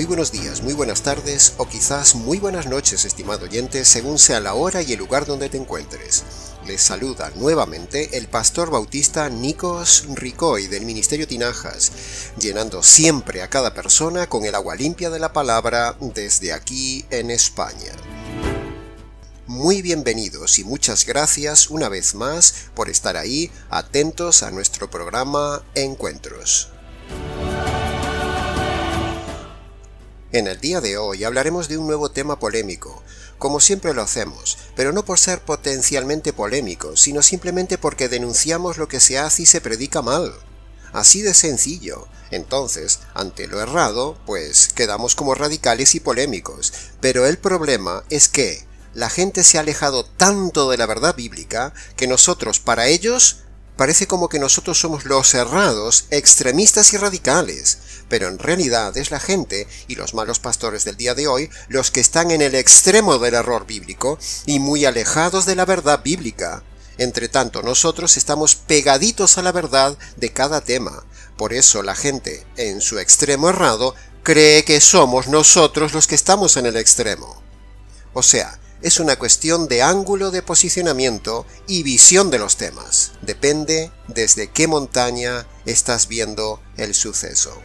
muy buenos días, muy buenas tardes o quizás muy buenas noches, estimado oyente, según sea la hora y el lugar donde te encuentres. Les saluda nuevamente el pastor bautista Nikos Ricoy del Ministerio Tinajas, llenando siempre a cada persona con el agua limpia de la palabra desde aquí en España. Muy bienvenidos y muchas gracias una vez más por estar ahí, atentos a nuestro programa Encuentros. En el día de hoy hablaremos de un nuevo tema polémico, como siempre lo hacemos, pero no por ser potencialmente polémicos, sino simplemente porque denunciamos lo que se hace y se predica mal. Así de sencillo. Entonces, ante lo errado, pues quedamos como radicales y polémicos, pero el problema es que la gente se ha alejado tanto de la verdad bíblica que nosotros, para ellos, parece como que nosotros somos los errados, extremistas y radicales, pero en realidad es la gente y los malos pastores del día de hoy los que están en el extremo del error bíblico y muy alejados de la verdad bíblica. Entre tanto, nosotros estamos pegaditos a la verdad de cada tema. Por eso la gente, en su extremo errado, cree que somos nosotros los que estamos en el extremo. O sea, es una cuestión de ángulo de posicionamiento y visión de los temas. Depende desde qué montaña estás viendo el suceso.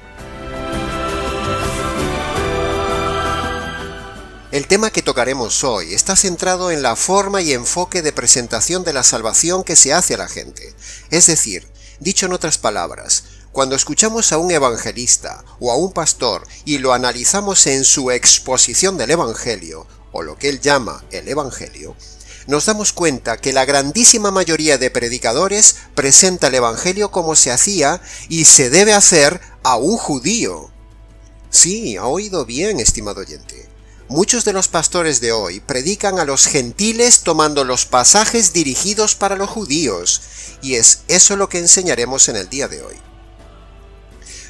El tema que tocaremos hoy está centrado en la forma y enfoque de presentación de la salvación que se hace a la gente. Es decir, dicho en otras palabras, cuando escuchamos a un evangelista o a un pastor y lo analizamos en su exposición del evangelio, o lo que él llama el evangelio, nos damos cuenta que la grandísima mayoría de predicadores presenta el evangelio como se hacía y se debe hacer a un judío. Sí, ha oído bien, estimado oyente. Muchos de los pastores de hoy predican a los gentiles tomando los pasajes dirigidos para los judíos, y es eso lo que enseñaremos en el día de hoy.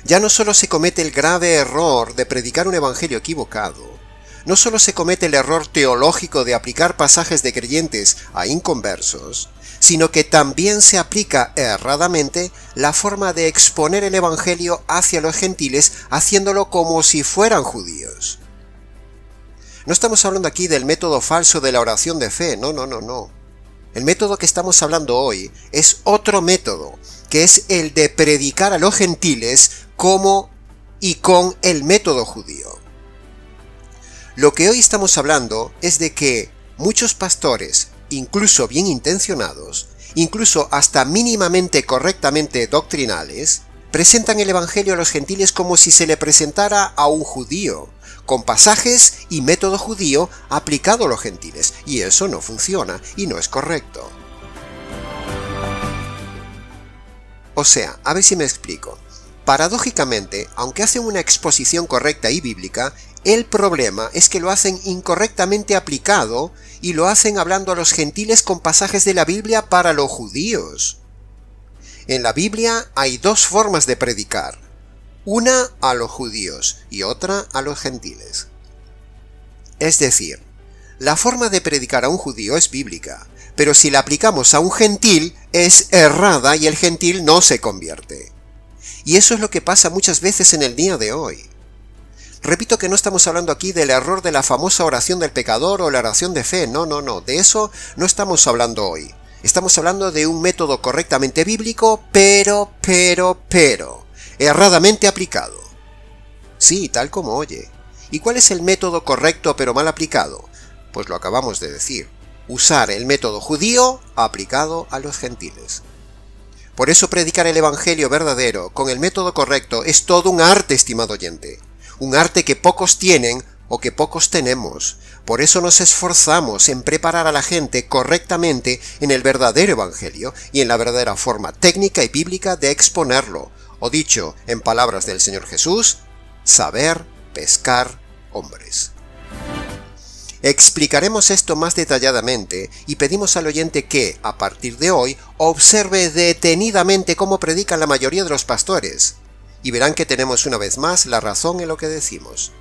Ya no solo se comete el grave error de predicar un evangelio equivocado, no solo se comete el error teológico de aplicar pasajes de creyentes a inconversos, sino que también se aplica erradamente la forma de exponer el evangelio hacia los gentiles haciéndolo como si fueran judíos. No estamos hablando aquí del método falso de la oración de fe, no. El método que estamos hablando hoy es otro método, que es el de predicar a los gentiles como y con el método judío. Lo que hoy estamos hablando es de que muchos pastores, incluso bien intencionados, incluso hasta mínimamente correctamente doctrinales, presentan el evangelio a los gentiles como si se le presentara a un judío, con pasajes y método judío aplicado a los gentiles, y eso no funciona y no es correcto. O sea, a ver si me explico. Paradójicamente, aunque hacen una exposición correcta y bíblica, el problema es que lo hacen incorrectamente aplicado y lo hacen hablando a los gentiles con pasajes de la Biblia para los judíos. En la Biblia hay dos formas de predicar, una a los judíos y otra a los gentiles. Es decir, la forma de predicar a un judío es bíblica, pero si la aplicamos a un gentil es errada y el gentil no se convierte. Y eso es lo que pasa muchas veces en el día de hoy. Repito que no estamos hablando aquí del error de la famosa oración del pecador o la oración de fe, no, de eso no estamos hablando hoy. Estamos hablando de un método correctamente bíblico, pero, erradamente aplicado. Sí, tal como oye. ¿Y cuál es el método correcto pero mal aplicado? Pues lo acabamos de decir, usar el método judío aplicado a los gentiles. Por eso predicar el evangelio verdadero con el método correcto es todo un arte, estimado oyente. Un arte que pocos tienen o que pocos tenemos. Por eso nos esforzamos en preparar a la gente correctamente en el verdadero evangelio y en la verdadera forma técnica y bíblica de exponerlo. O dicho en palabras del Señor Jesús, saber pescar hombres. Explicaremos esto más detalladamente y pedimos al oyente que, a partir de hoy, observe detenidamente cómo predican la mayoría de los pastores. Y verán que tenemos una vez más la razón en lo que decimos.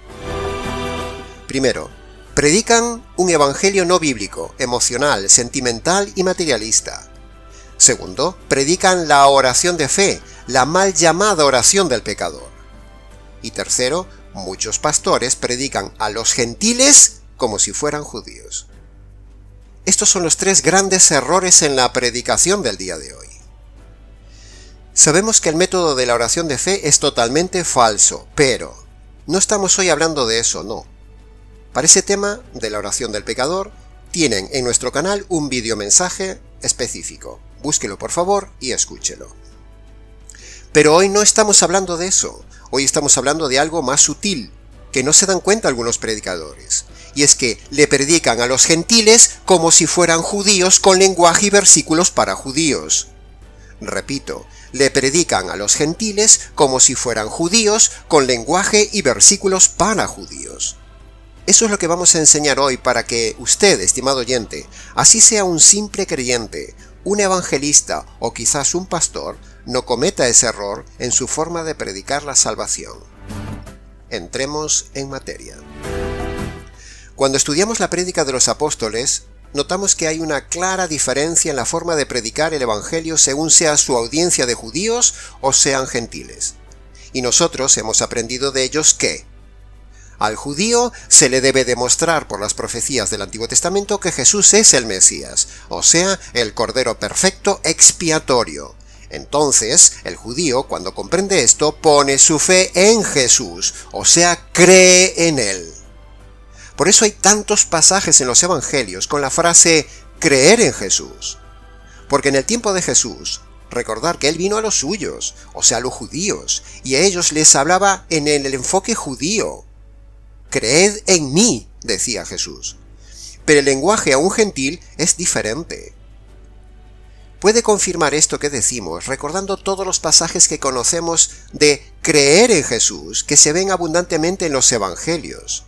Primero, predican un evangelio no bíblico, emocional, sentimental y materialista. Segundo, predican la oración de fe, la mal llamada oración del pecador. Y tercero, muchos pastores predican a los gentiles como si fueran judíos. Estos son los tres grandes errores en la predicación del día de hoy. Sabemos que el método de la oración de fe es totalmente falso, pero no estamos hoy hablando de eso, no. Para ese tema de la oración del pecador, tienen en nuestro canal un videomensaje específico. Búsquelo por favor y escúchelo. Pero hoy no estamos hablando de eso. Hoy estamos hablando de algo más sutil, que no se dan cuenta algunos predicadores. Y es que le predican a los gentiles como si fueran judíos con lenguaje y versículos para judíos. Repito, le predican a los gentiles como si fueran judíos con lenguaje y versículos para judíos. Eso es lo que vamos a enseñar hoy para que usted, estimado oyente, así sea un simple creyente, un evangelista o quizás un pastor, no cometa ese error en su forma de predicar la salvación. Entremos en materia. Cuando estudiamos la prédica de los apóstoles, notamos que hay una clara diferencia en la forma de predicar el evangelio según sea su audiencia de judíos o sean gentiles. Y nosotros hemos aprendido de ellos que al judío se le debe demostrar por las profecías del Antiguo Testamento que Jesús es el Mesías, o sea, el Cordero perfecto expiatorio. Entonces, el judío, cuando comprende esto, pone su fe en Jesús, o sea, cree en él. Por eso hay tantos pasajes en los evangelios con la frase creer en Jesús. Porque en el tiempo de Jesús, recordar que él vino a los suyos, o sea, a los judíos, y a ellos les hablaba en el enfoque judío. Creed en mí, decía Jesús. Pero el lenguaje a un gentil es diferente. Puede confirmar esto que decimos recordando todos los pasajes que conocemos de creer en Jesús, que se ven abundantemente en los evangelios,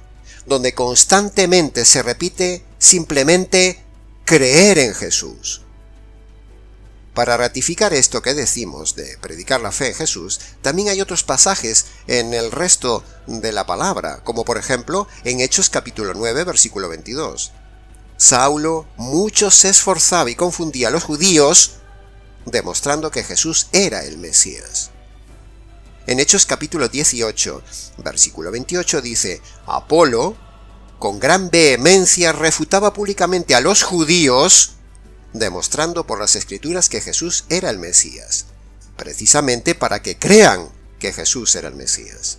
donde constantemente se repite simplemente creer en Jesús. Para ratificar esto que decimos de predicar la fe en Jesús, también hay otros pasajes en el resto de la palabra, como por ejemplo en Hechos capítulo 9, versículo 22. Saulo mucho se esforzaba y confundía a los judíos, demostrando que Jesús era el Mesías. En Hechos capítulo 18, versículo 28 dice, Apolo, con gran vehemencia, refutaba públicamente a los judíos, demostrando por las Escrituras que Jesús era el Mesías, precisamente para que crean que Jesús era el Mesías.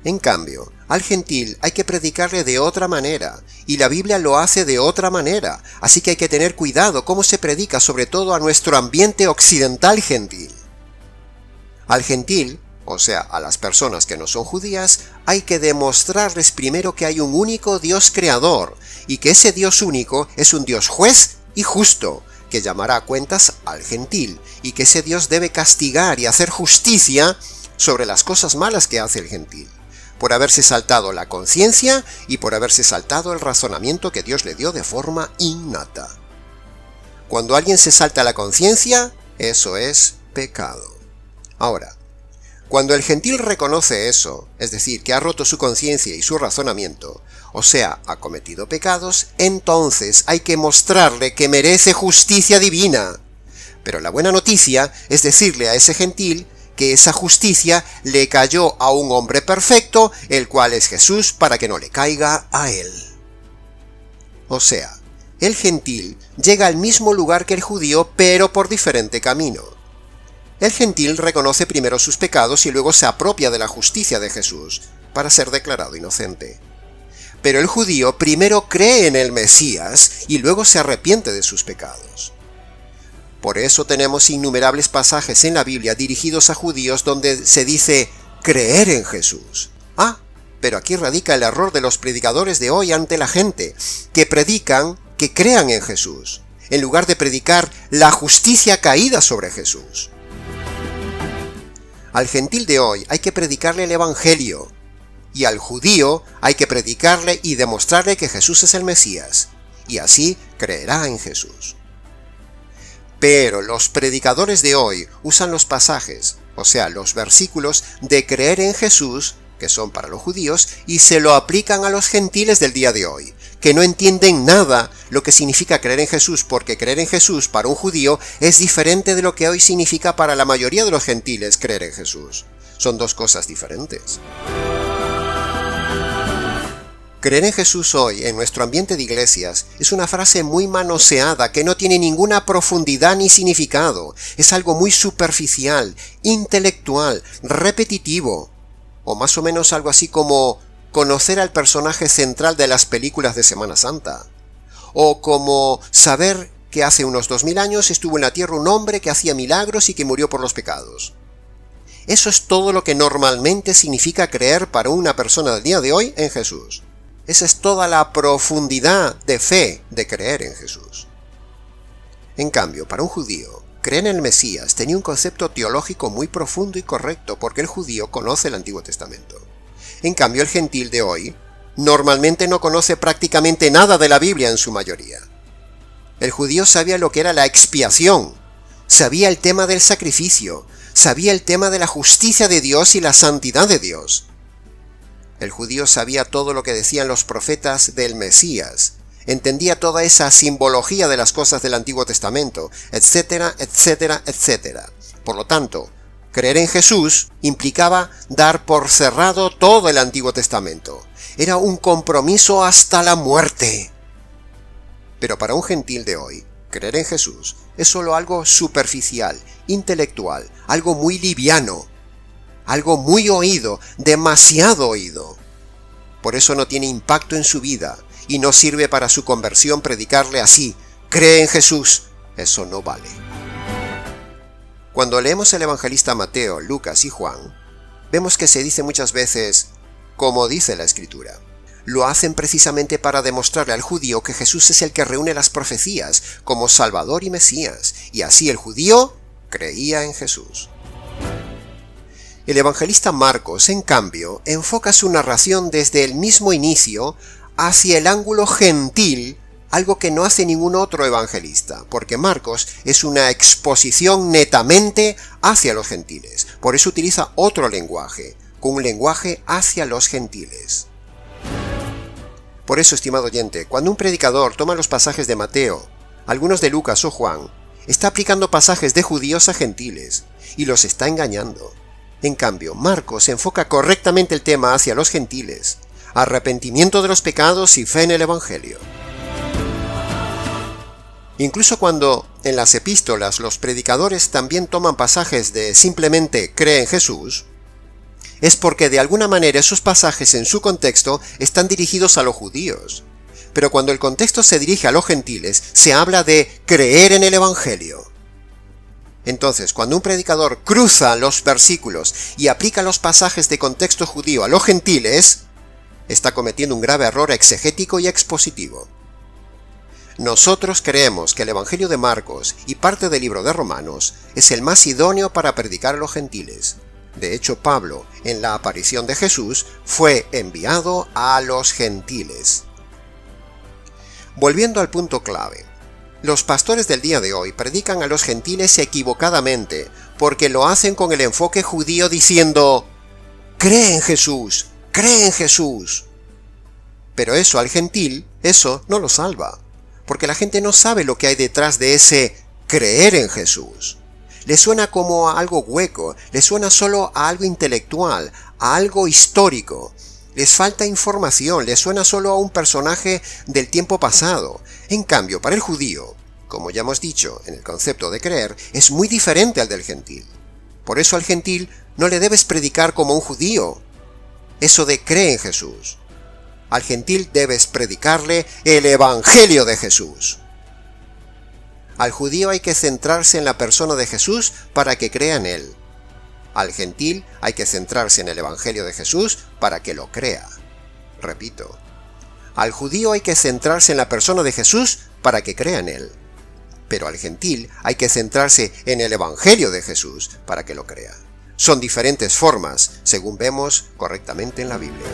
En cambio, al gentil hay que predicarle de otra manera, y la Biblia lo hace de otra manera, así que hay que tener cuidado cómo se predica sobre todo a nuestro ambiente occidental gentil. Al gentil, o sea, a las personas que no son judías, hay que demostrarles primero que hay un único Dios creador, y que ese Dios único es un Dios juez y justo, que llamará a cuentas al gentil, y que ese Dios debe castigar y hacer justicia sobre las cosas malas que hace el gentil, por haberse saltado la conciencia y por haberse saltado el razonamiento que Dios le dio de forma innata. Cuando alguien se salta la conciencia, eso es pecado. Ahora, cuando el gentil reconoce eso, es decir, que ha roto su conciencia y su razonamiento, o sea, ha cometido pecados, entonces hay que mostrarle que merece justicia divina. Pero la buena noticia es decirle a ese gentil que esa justicia le cayó a un hombre perfecto, el cual es Jesús, para que no le caiga a él. O sea, el gentil llega al mismo lugar que el judío, pero por diferente camino. El gentil reconoce primero sus pecados y luego se apropia de la justicia de Jesús, para ser declarado inocente. Pero el judío primero cree en el Mesías y luego se arrepiente de sus pecados. Por eso tenemos innumerables pasajes en la Biblia dirigidos a judíos donde se dice creer en Jesús. Pero aquí radica el error de los predicadores de hoy ante la gente, que predican que crean en Jesús, en lugar de predicar la justicia caída sobre Jesús. Al gentil de hoy hay que predicarle el Evangelio, y al judío hay que predicarle y demostrarle que Jesús es el Mesías, y así creerá en Jesús. Pero los predicadores de hoy usan los pasajes, o sea, los versículos de creer en Jesús, que son para los judíos, y se lo aplican a los gentiles del día de hoy, que no entienden nada lo que significa creer en Jesús, porque creer en Jesús para un judío es diferente de lo que hoy significa para la mayoría de los gentiles creer en Jesús. Son dos cosas diferentes. Creer en Jesús hoy, en nuestro ambiente de iglesias, es una frase muy manoseada que no tiene ninguna profundidad ni significado. Es algo muy superficial, intelectual, repetitivo. O más o menos algo así como conocer al personaje central de las películas de Semana Santa. O como saber que hace unos 2000 años estuvo en la tierra un hombre que hacía milagros y que murió por los pecados. Eso es todo lo que normalmente significa creer para una persona del día de hoy en Jesús. Esa es toda la profundidad de fe de creer en Jesús. En cambio, para un judío, creer en el Mesías tenía un concepto teológico muy profundo y correcto porque el judío conoce el Antiguo Testamento. En cambio, el gentil de hoy normalmente no conoce prácticamente nada de la Biblia en su mayoría. El judío sabía lo que era la expiación, sabía el tema del sacrificio, sabía el tema de la justicia de Dios y la santidad de Dios. El judío sabía todo lo que decían los profetas del Mesías, entendía toda esa simbología de las cosas del Antiguo Testamento, etcétera, etcétera, etcétera. Por lo tanto, creer en Jesús implicaba dar por cerrado todo el Antiguo Testamento. Era un compromiso hasta la muerte. Pero para un gentil de hoy, creer en Jesús es solo algo superficial, intelectual, algo muy liviano. Algo muy oído, demasiado oído. Por eso no tiene impacto en su vida y no sirve para su conversión predicarle así: cree en Jesús. Eso no vale. Cuando leemos el evangelista Mateo, Lucas y Juan, vemos que se dice muchas veces, como dice la Escritura. Lo hacen precisamente para demostrarle al judío que Jesús es el que reúne las profecías como Salvador y Mesías, y así el judío creía en Jesús. El evangelista Marcos, en cambio, enfoca su narración desde el mismo inicio hacia el ángulo gentil, algo que no hace ningún otro evangelista, porque Marcos es una exposición netamente hacia los gentiles. Por eso utiliza otro lenguaje, con un lenguaje hacia los gentiles. Por eso, estimado oyente, cuando un predicador toma los pasajes de Mateo, algunos de Lucas o Juan, está aplicando pasajes de judíos a gentiles, y los está engañando. En cambio, Marcos enfoca correctamente el tema hacia los gentiles, arrepentimiento de los pecados y fe en el Evangelio. Incluso cuando en las epístolas los predicadores también toman pasajes de simplemente cree en Jesús, es porque de alguna manera esos pasajes en su contexto están dirigidos a los judíos. Pero cuando el contexto se dirige a los gentiles, se habla de creer en el Evangelio. Entonces, cuando un predicador cruza los versículos y aplica los pasajes de contexto judío a los gentiles, está cometiendo un grave error exegético y expositivo. Nosotros creemos que el Evangelio de Marcos y parte del libro de Romanos es el más idóneo para predicar a los gentiles. De hecho, Pablo, en la aparición de Jesús, fue enviado a los gentiles. Volviendo al punto clave. Los pastores del día de hoy predican a los gentiles equivocadamente, porque lo hacen con el enfoque judío diciendo: cree en Jesús, cree en Jesús. Pero eso al gentil, eso no lo salva, porque la gente no sabe lo que hay detrás de ese creer en Jesús. Le suena como a algo hueco, le suena solo a algo intelectual, a algo histórico. Les falta información, les suena solo a un personaje del tiempo pasado. En cambio, para el judío, como ya hemos dicho en el concepto de creer, es muy diferente al del gentil. Por eso al gentil no le debes predicar como un judío eso de cree en Jesús. Al gentil debes predicarle el Evangelio de Jesús. Al judío hay que centrarse en la persona de Jesús para que crea en él. Al gentil hay que centrarse en el Evangelio de Jesús para que lo crea. Repito, al judío hay que centrarse en la persona de Jesús para que crea en él. Pero al gentil hay que centrarse en el Evangelio de Jesús para que lo crea. Son diferentes formas, según vemos correctamente en la Biblia.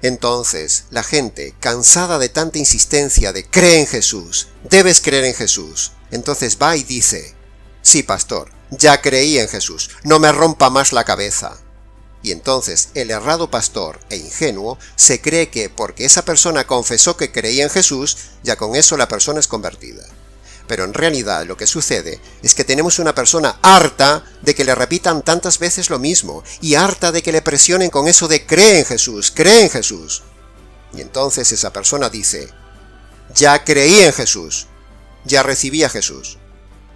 Entonces, la gente, cansada de tanta insistencia de cree en Jesús, debes creer en Jesús, entonces va y dice: sí, pastor, ya creí en Jesús, no me rompa más la cabeza. Y entonces el errado pastor e ingenuo se cree que porque esa persona confesó que creía en Jesús, ya con eso la persona es convertida. Pero en realidad lo que sucede es que tenemos una persona harta de que le repitan tantas veces lo mismo y harta de que le presionen con eso de cree en Jesús, cree en Jesús. Y entonces esa persona dice, ya creí en Jesús, ya recibí a Jesús,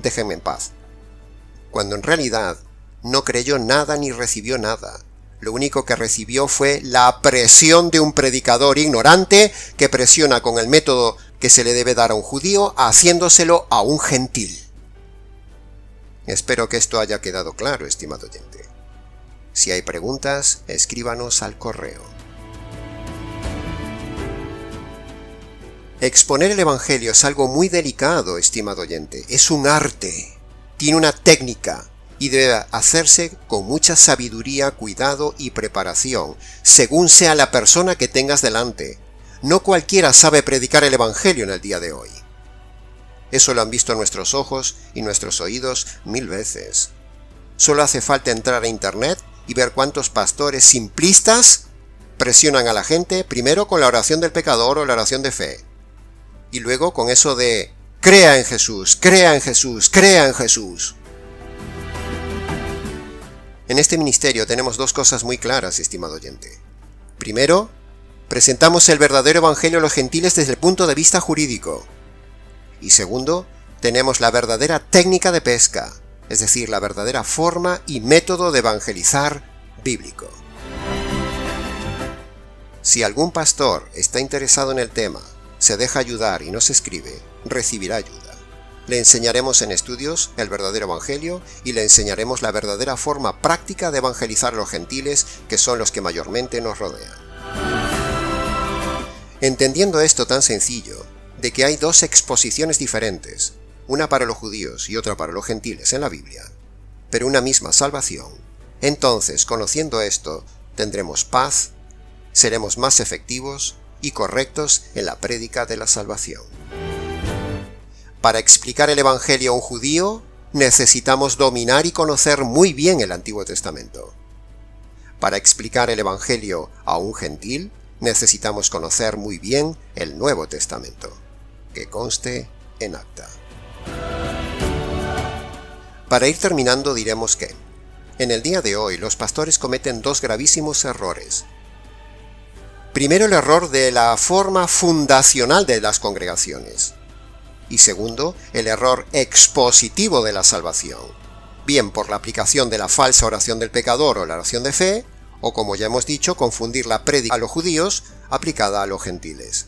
déjenme en paz. Cuando en realidad no creyó nada ni recibió nada. Lo único que recibió fue la presión de un predicador ignorante que presiona con el método que se le debe dar a un judío, haciéndoselo a un gentil. Espero que esto haya quedado claro, estimado oyente. Si hay preguntas, escríbanos al correo. Exponer el Evangelio es algo muy delicado, estimado oyente. Es un arte, tiene una técnica y debe hacerse con mucha sabiduría, cuidado y preparación, según sea la persona que tengas delante. No cualquiera sabe predicar el Evangelio en el día de hoy. Eso lo han visto nuestros ojos y nuestros oídos 1000 veces. Solo hace falta entrar a internet y ver cuántos pastores simplistas presionan a la gente, primero con la oración del pecador o la oración de fe, y luego con eso de crea en Jesús, crea en Jesús, crea en Jesús. En este ministerio tenemos dos cosas muy claras, estimado oyente. Primero, presentamos el verdadero evangelio a los gentiles desde el punto de vista jurídico. Y segundo, tenemos la verdadera técnica de pesca, es decir, la verdadera forma y método de evangelizar bíblico. Si algún pastor está interesado en el tema, se deja ayudar y nos escribe, recibirá ayuda. Le enseñaremos en estudios el verdadero evangelio y le enseñaremos la verdadera forma práctica de evangelizar a los gentiles, que son los que mayormente nos rodean. Entendiendo esto tan sencillo, de que hay dos exposiciones diferentes, una para los judíos y otra para los gentiles en la Biblia, pero una misma salvación, entonces, conociendo esto, tendremos paz, seremos más efectivos y correctos en la prédica de la salvación. Para explicar el Evangelio a un judío, necesitamos dominar y conocer muy bien el Antiguo Testamento. Para explicar el Evangelio a un gentil, necesitamos conocer muy bien el Nuevo Testamento, que conste en acta. Para ir terminando diremos que, en el día de hoy, los pastores cometen dos gravísimos errores. Primero, el error de la forma fundacional de las congregaciones. Y segundo, el error expositivo de la salvación, bien por la aplicación de la falsa oración del pecador o la oración de fe, o como ya hemos dicho, confundir la prédica a los judíos aplicada a los gentiles.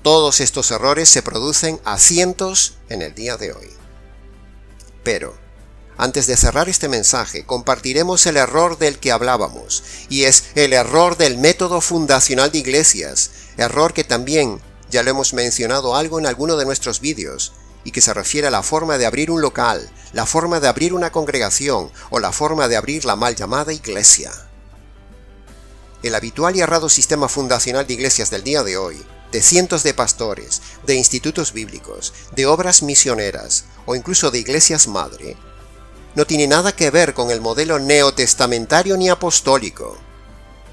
Todos estos errores se producen a cientos en el día de hoy. Pero, antes de cerrar este mensaje, compartiremos el error del que hablábamos, y es el error del método fundacional de iglesias, error que también ya lo hemos mencionado algo en alguno de nuestros vídeos, y que se refiere a la forma de abrir un local, la forma de abrir una congregación o la forma de abrir la mal llamada iglesia. El habitual y errado sistema fundacional de iglesias del día de hoy, de cientos de pastores, de institutos bíblicos, de obras misioneras o incluso de iglesias madre, no tiene nada que ver con el modelo neotestamentario ni apostólico.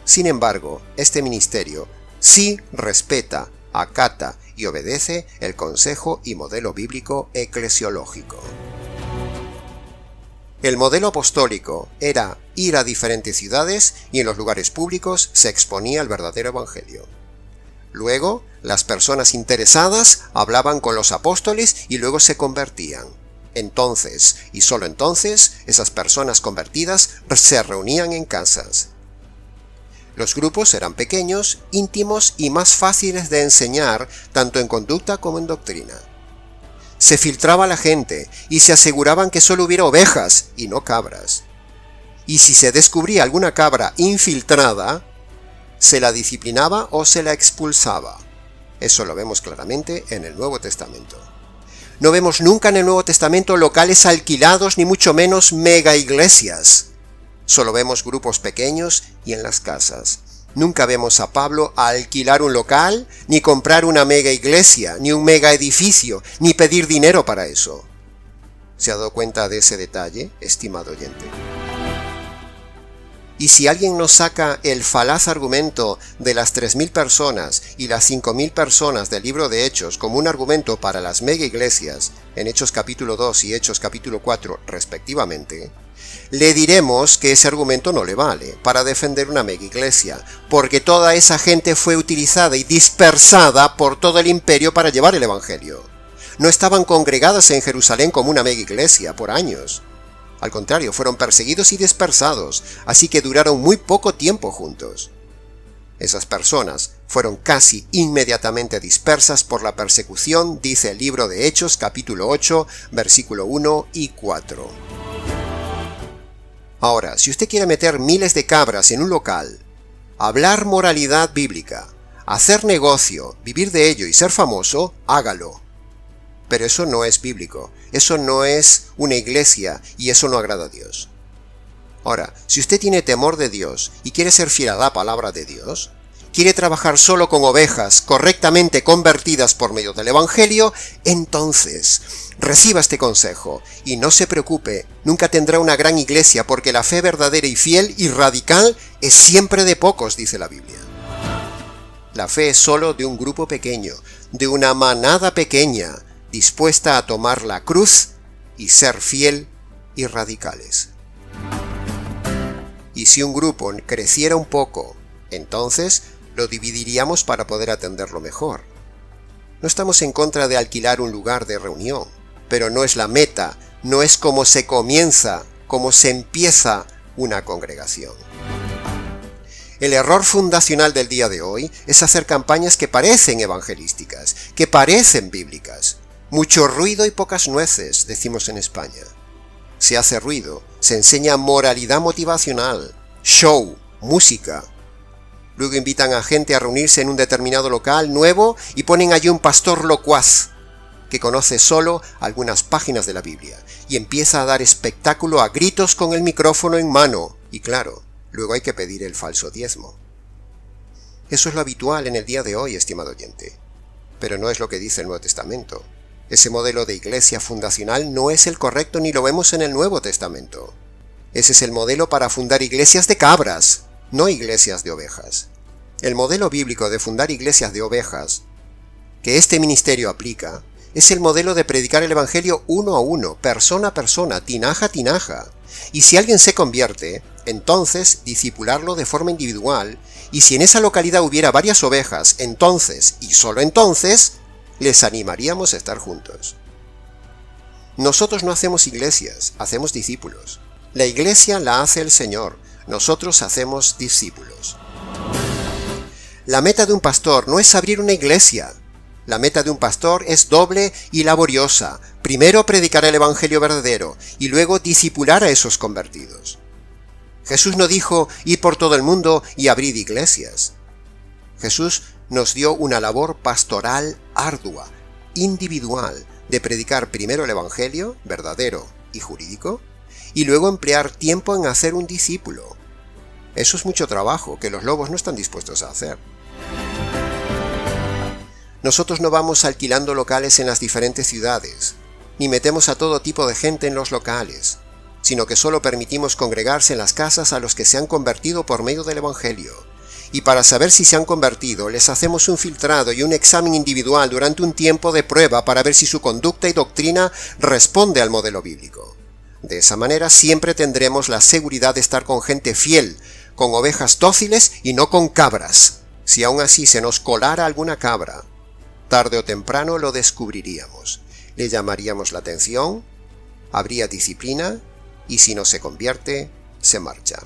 Sin embargo, este ministerio sí respeta, acata y obedece el consejo y modelo bíblico eclesiológico. El modelo apostólico era ir a diferentes ciudades y en los lugares públicos se exponía el verdadero evangelio. Luego, las personas interesadas hablaban con los apóstoles y luego se convertían. Entonces, y solo entonces, esas personas convertidas se reunían en casas. Los grupos eran pequeños, íntimos y más fáciles de enseñar, tanto en conducta como en doctrina. Se filtraba a la gente y se aseguraban que solo hubiera ovejas y no cabras. Y si se descubría alguna cabra infiltrada, se la disciplinaba o se la expulsaba. Eso lo vemos claramente en el Nuevo Testamento. No vemos nunca en el Nuevo Testamento locales alquilados ni mucho menos mega iglesias. Solo vemos grupos pequeños y en las casas. Nunca vemos a Pablo alquilar un local, ni comprar una mega iglesia, ni un mega edificio, ni pedir dinero para eso. ¿Se ha dado cuenta de ese detalle, estimado oyente? Y si alguien nos saca el falaz argumento de las 3.000 personas y las 5.000 personas del libro de Hechos como un argumento para las mega iglesias, en Hechos capítulo 2 y Hechos capítulo 4 respectivamente, le diremos que ese argumento no le vale para defender una mega iglesia, porque toda esa gente fue utilizada y dispersada por todo el imperio para llevar el evangelio. No estaban congregadas en Jerusalén como una mega iglesia por años. Al contrario, fueron perseguidos y dispersados, así que duraron muy poco tiempo juntos. Esas personas fueron casi inmediatamente dispersas por la persecución, dice el libro de Hechos capítulo 8, versículo 1 y 4. Ahora, si usted quiere meter miles de cabras en un local, hablar moralidad bíblica, hacer negocio, vivir de ello y ser famoso, hágalo. Pero eso no es bíblico, eso no es una iglesia y eso no agrada a Dios. Ahora, si usted tiene temor de Dios y quiere ser fiel a la palabra de Dios, quiere trabajar solo con ovejas correctamente convertidas por medio del Evangelio, entonces reciba este consejo y no se preocupe, nunca tendrá una gran iglesia porque la fe verdadera y fiel y radical es siempre de pocos, dice la Biblia. La fe es solo de un grupo pequeño, de una manada pequeña, dispuesta a tomar la cruz y ser fiel y radicales. Y si un grupo creciera un poco, entonces lo dividiríamos para poder atenderlo mejor. No estamos en contra de alquilar un lugar de reunión, pero no es la meta, no es cómo se comienza, cómo se empieza una congregación. El error fundacional del día de hoy es hacer campañas que parecen evangelísticas, que parecen bíblicas. Mucho ruido y pocas nueces, decimos en España. Se hace ruido, se enseña moralidad motivacional, show, música. Luego invitan a gente a reunirse en un determinado local nuevo y ponen allí un pastor locuaz, que conoce solo algunas páginas de la Biblia, y empieza a dar espectáculo a gritos con el micrófono en mano. Y claro, luego hay que pedir el falso diezmo. Eso es lo habitual en el día de hoy, estimado oyente. Pero no es lo que dice el Nuevo Testamento. Ese modelo de iglesia fundacional no es el correcto ni lo vemos en el Nuevo Testamento. Ese es el modelo para fundar iglesias de cabras, no iglesias de ovejas. El modelo bíblico de fundar iglesias de ovejas, que este ministerio aplica, es el modelo de predicar el evangelio uno a uno, persona a persona, tinaja a tinaja. Y si alguien se convierte, entonces discipularlo de forma individual, y si en esa localidad hubiera varias ovejas, entonces, y solo entonces, les animaríamos a estar juntos. Nosotros no hacemos iglesias, hacemos discípulos. La iglesia la hace el Señor, nosotros hacemos discípulos. La meta de un pastor no es abrir una iglesia. La meta de un pastor es doble y laboriosa. Primero predicar el evangelio verdadero y luego discipular a esos convertidos. Jesús no dijo, id por todo el mundo y abrid iglesias. Jesús nos dio una labor pastoral ardua, individual, de predicar primero el evangelio verdadero y jurídico, y luego emplear tiempo en hacer un discípulo. Eso es mucho trabajo que los lobos no están dispuestos a hacer. Nosotros no vamos alquilando locales en las diferentes ciudades, ni metemos a todo tipo de gente en los locales, sino que solo permitimos congregarse en las casas a los que se han convertido por medio del evangelio. Y para saber si se han convertido, les hacemos un filtrado y un examen individual durante un tiempo de prueba para ver si su conducta y doctrina responde al modelo bíblico. De esa manera siempre tendremos la seguridad de estar con gente fiel, con ovejas dóciles y no con cabras. Si aún así se nos colara alguna cabra, tarde o temprano lo descubriríamos. Le llamaríamos la atención, habría disciplina y si no se convierte, se marcha.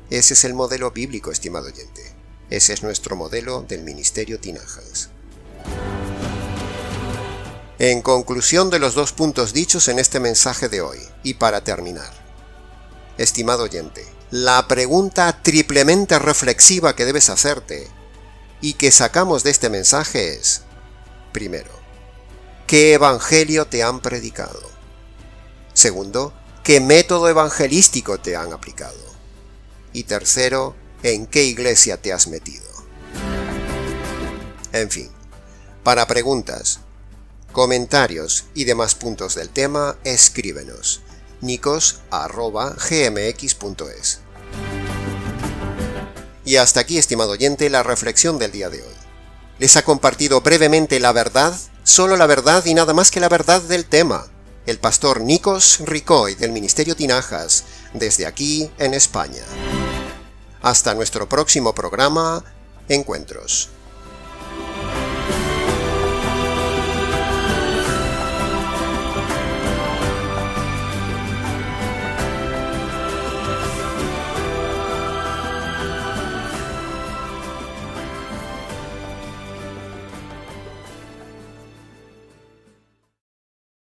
Ese es el modelo bíblico, estimado oyente. Ese es nuestro modelo del Ministerio Tinajas. En conclusión de los 2 puntos dichos en este mensaje de hoy, y para terminar, estimado oyente, la pregunta triplemente reflexiva que debes hacerte y que sacamos de este mensaje es, primero, ¿qué evangelio te han predicado? Segundo, ¿qué método evangelístico te han aplicado? Y tercero, ¿en qué iglesia te has metido? En fin, para preguntas, comentarios y demás puntos del tema, escríbenos nikos@gmx.es. Y hasta aquí, estimado oyente, la reflexión del día de hoy. Les ha compartido brevemente la verdad, solo la verdad y nada más que la verdad del tema, el pastor Nikos Ricoy del Ministerio Tinajas, desde aquí en España. Hasta nuestro próximo programa, Encuentros.